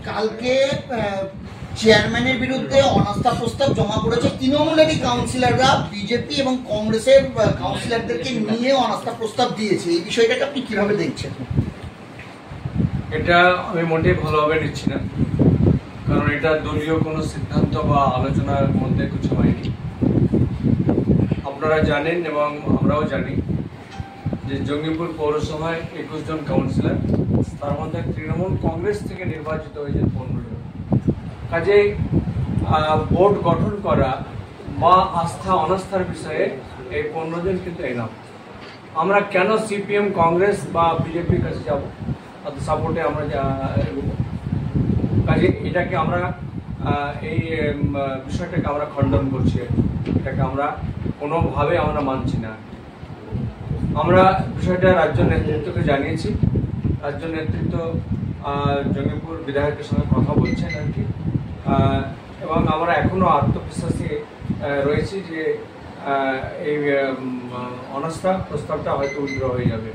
কালকে চেয়ারম্যানের বিরুদ্ধে অনাস্থা প্রস্তাব জমা করেছে তৃণমূলেরই কাউন্সিলররা, বিজেপি এবং কংগ্রেসের কাউন্সিলরদেরকে নিয়ে অনাস্থা প্রস্তাব দিয়েছে। এই বিষয়টাকে আপনি কিভাবে দেখছেন? এটা আমি মোটেই ভালোভাবে নিচ্ছি না, কারণ এটা দলীয় কোনো সিদ্ধান্ত বা আলোচনার মধ্যে কিছু হয়নি। আপনারা জানেন এবং আমরাও জানি যে জঙ্গিপুর পৌরসভায় 21 জন কাউন্সিলর, তার মধ্যে তৃণমূল কংগ্রেস থেকে নির্বাচিত হয়েছে 15 জন। কাজেই বোর্ড গঠন করা বা আস্থা অনাস্থার বিষয়ে এই 15 জন কিন্তু এনাফ। আমরা কেন সিপিএম কংগ্রেস বা বিজেপির কাছে যাব? তাদের সাপোর্টে আমরা কাজে এটাকে আমরা এই বিষয়টাকে আমরা খণ্ডন করছি, এটাকে আমরা কোনোভাবে আমরা মানছি না। আমরা বিষয়টা রাজ্য নেতৃত্বকে জানিয়েছি। রাজ্য নেতৃত্ব জঙ্গিপুর বিধায়কের সঙ্গে কথা বলছেন আর কি, এবং আমরা এখনো আত্মবিশ্বাসী রয়েছি যে এই অনাস্থা প্রস্তাবটা হয়তো উইথড্র হয়ে যাবে।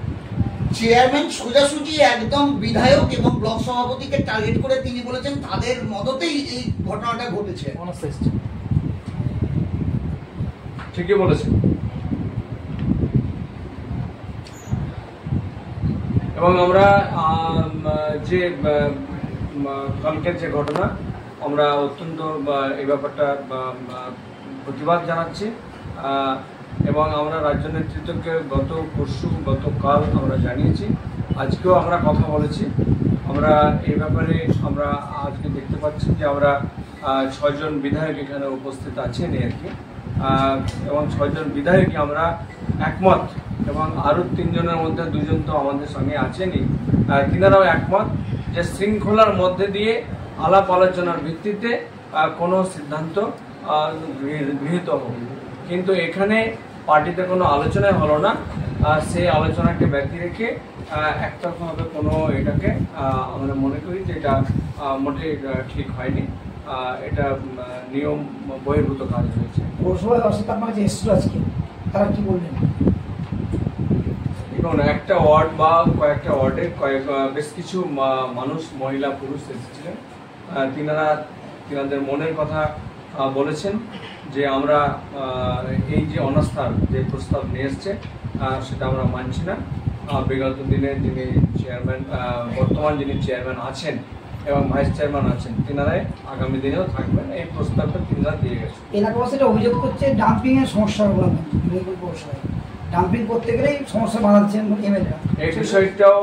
চেয়ারম্যান সোজাসুজি একদম বিধায়ক এবং ব্লক সভাপতিকে টার্গেট করে তিনি বলেছেন তাদের মদতেই এই ঘটনাটা ঘটেছে। ঠিকই বলেছেন, এবং আমরা যে কালকের যে ঘটনা, আমরা অত্যন্ত এই ব্যাপারটা প্রতিবাদ জানাচ্ছি, এবং আমরা রাজ্য নেতৃত্বকে গতকাল আমরা জানিয়েছি, আজকেও আমরা কথা বলেছি। আমরা এই ব্যাপারে আমরা আজকে দেখতে পাচ্ছি যে আমরা 6 জন বিধায়ক এখানে উপস্থিত আছেন আর কি, এবং 6 জন বিধায়কই আমরা একমত, এবং আরও 3 জনের মধ্যে 2 জন তো আমাদের সঙ্গে আছেনই, তিনারাও একমত যে শৃঙ্খলার মধ্যে দিয়ে আলাপ আলোচনার ভিত্তিতে কোনো সিদ্ধান্ত গৃহীত হোক। কিন্তু এখানে পার্টিতে কোনো আলোচনাই হলো না, সেই আলোচনাকে ব্যতি রেখে একতরফাভাবে কোনো এটাকে আমরা মনে করি যে এটা মোটেই ঠিক হয়নি, এটা নিয়ম বহির্ভূত কাজ হয়েছে। পৌরসভায় আপনার যে এসেছিল আজকে, তারা কি বললেন? দেখুন, একটা ওয়ার্ড বা কয়েকটা ওয়ার্ডে বেশ কিছু মানুষ, মহিলা পুরুষ এসেছিলেন। তিনাদের মনের কথা বলেছেন যে আমরা এই যে অনাস্থার যে প্রস্তাব নিয়ে এসছে সেটা আমরা মানছি না। বিগত দিনে যিনি চেয়ারম্যান, বর্তমান যিনি চেয়ারম্যান আছেন এবং ভাইস চেয়ারম্যান আছেন, তিনারাই আগামী দিনেও থাকবেন, এই প্রস্তাবটা তিনারা দিয়ে গেছে। এলাকাবাসীরা অভিযোগ করছে ডাম্পিং এর সমস্যা, ডাম্পিং করতে গেলেই সমস্যা বাড়াচ্ছেন এমএলএরা। এই বিষয়টাও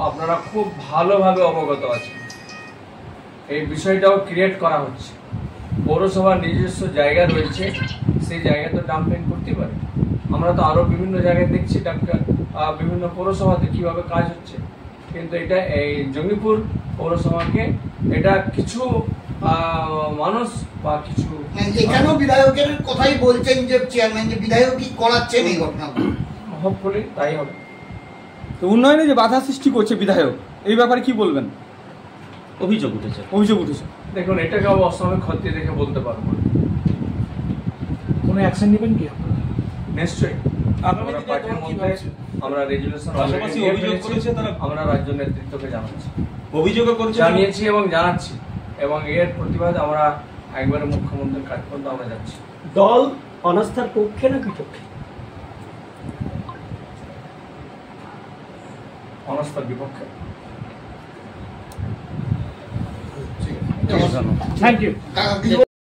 আপনারা খুব ভালোভাবে অবগত আছেন। এই বিষয়টাও ক্রিয়েট করা হচ্ছে। পৌরসভার নিজস্ব জায়গা রয়েছে, সেই জায়গায় তো ডাম্পিং করতে পারে। আমরা তো আরো বিভিন্ন জায়গায় দেখছি বিভিন্ন পৌরসভাতে কিভাবে কাজ হচ্ছে, কিন্তু এটা এই জঙ্গিপুর পৌরসভাকে এটা কিছু মানুষ বা কিছু এখানেও বিধায়কের কথাই বলছেন যে চেয়ারম্যান যে বিধায়কই করাচ্ছেন এই ঘটনাগুলো। হোপফুলি তাই হবে। তো উন্নয়নে যে বাধা সৃষ্টি করছে বিধায়ক, এই ব্যাপারে কি বলবেন? অভিযোগ উঠেছে। দেখুন, এটাকে অসময় খতিয়ে দেখে বলতে পারবো না। কোনো অ্যাকশন নেবেন কি? নিশ্চয়ই পার্টির মধ্যে আমরা রেজুলেশন আমরা রাজ্য নেতৃত্বকে জানিয়েছি এবং জানাচ্ছি, এবং এর প্রতিবাদ আমরা একবারে মুখ্যমন্ত্রীর কাজ পর্যন্ত আমরা যাচ্ছি। দল অনাস্থার পক্ষে না বিপক্ষে? অনাস্থার বিপক্ষে। Thank you.